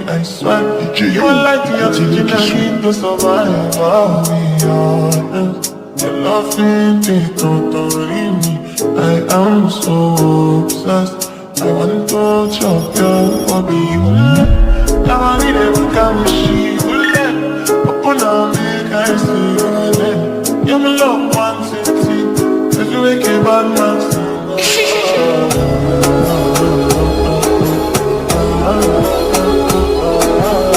I swear. You are like the oxygen I need to survive. I'll be honest. Your loving me, totally me. I am so obsessed. I want to chop your body. Now I need a come she will let. Open up, make I see you. You're my love, one city. If you wake up, bad man.